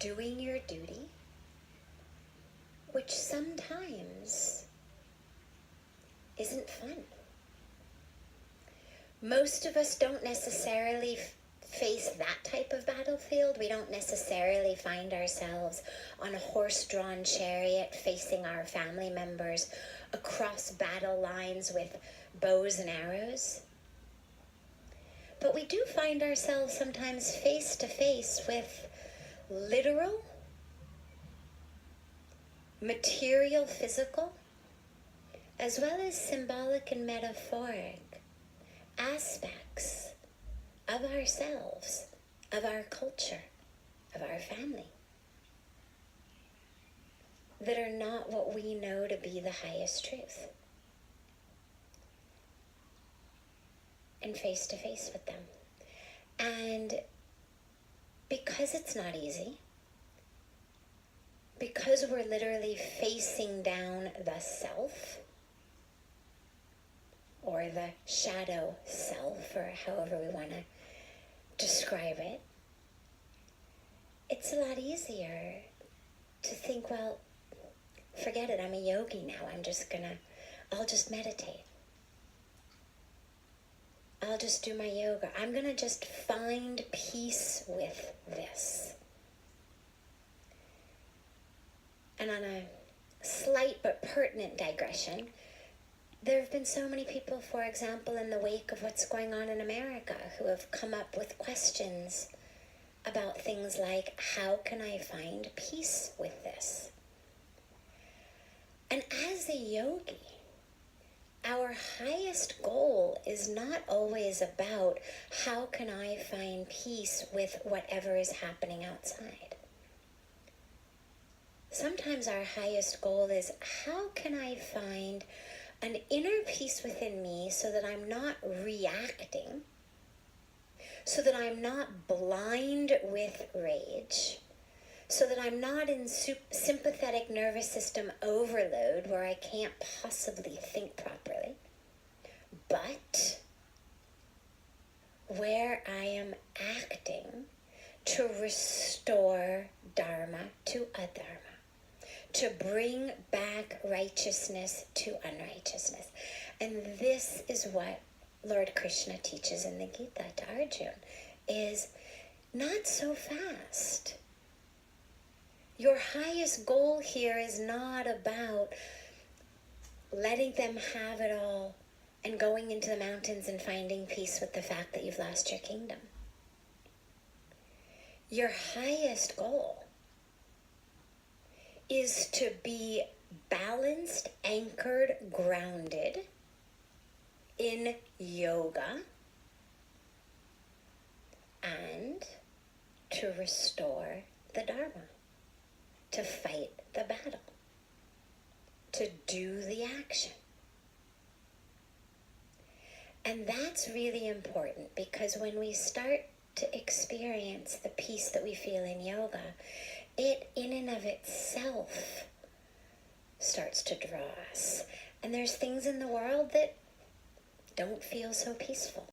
doing your duty, which sometimes isn't fun. Most of us don't necessarily face that type of battlefield. We don't necessarily find ourselves on a horse-drawn chariot facing our family members across battle lines with bows and arrows. But we do find ourselves sometimes face to face with literal, material, physical, as well as symbolic and metaphoric aspects of ourselves, of our culture, of our family, that are not what we know to be the highest truth. And face to face with them. And because it's not easy, because we're literally facing down the self, or the shadow self, or however we want to describe it, it's a lot easier to think, well, forget it, I'm a yogi now, I'll just meditate. I'll just do my yoga. I'm going to just find peace with this. And on a slight but pertinent digression, there have been so many people, for example, in the wake of what's going on in America, who have come up with questions about things like, how can I find peace with this? And as a yogi, our highest goal is not always about how can I find peace with whatever is happening outside. Sometimes our highest goal is how can I find an inner peace within me so that I'm not reacting, so that I'm not blind with rage, so that I'm not in sympathetic nervous system overload where I can't possibly think properly, but where I am acting to restore dharma to adharma, to bring back righteousness to unrighteousness. And this is what Lord Krishna teaches in the Gita to Arjuna, is not so fast. Your highest goal here is not about letting them have it all and going into the mountains and finding peace with the fact that you've lost your kingdom. Your highest goal is to be balanced, anchored, grounded in yoga and to restore the Dharma, to fight the battle, to do the action. And that's really important, because when we start to experience the peace that we feel in yoga, it in and of itself starts to draw us. And there's things in the world that don't feel so peaceful.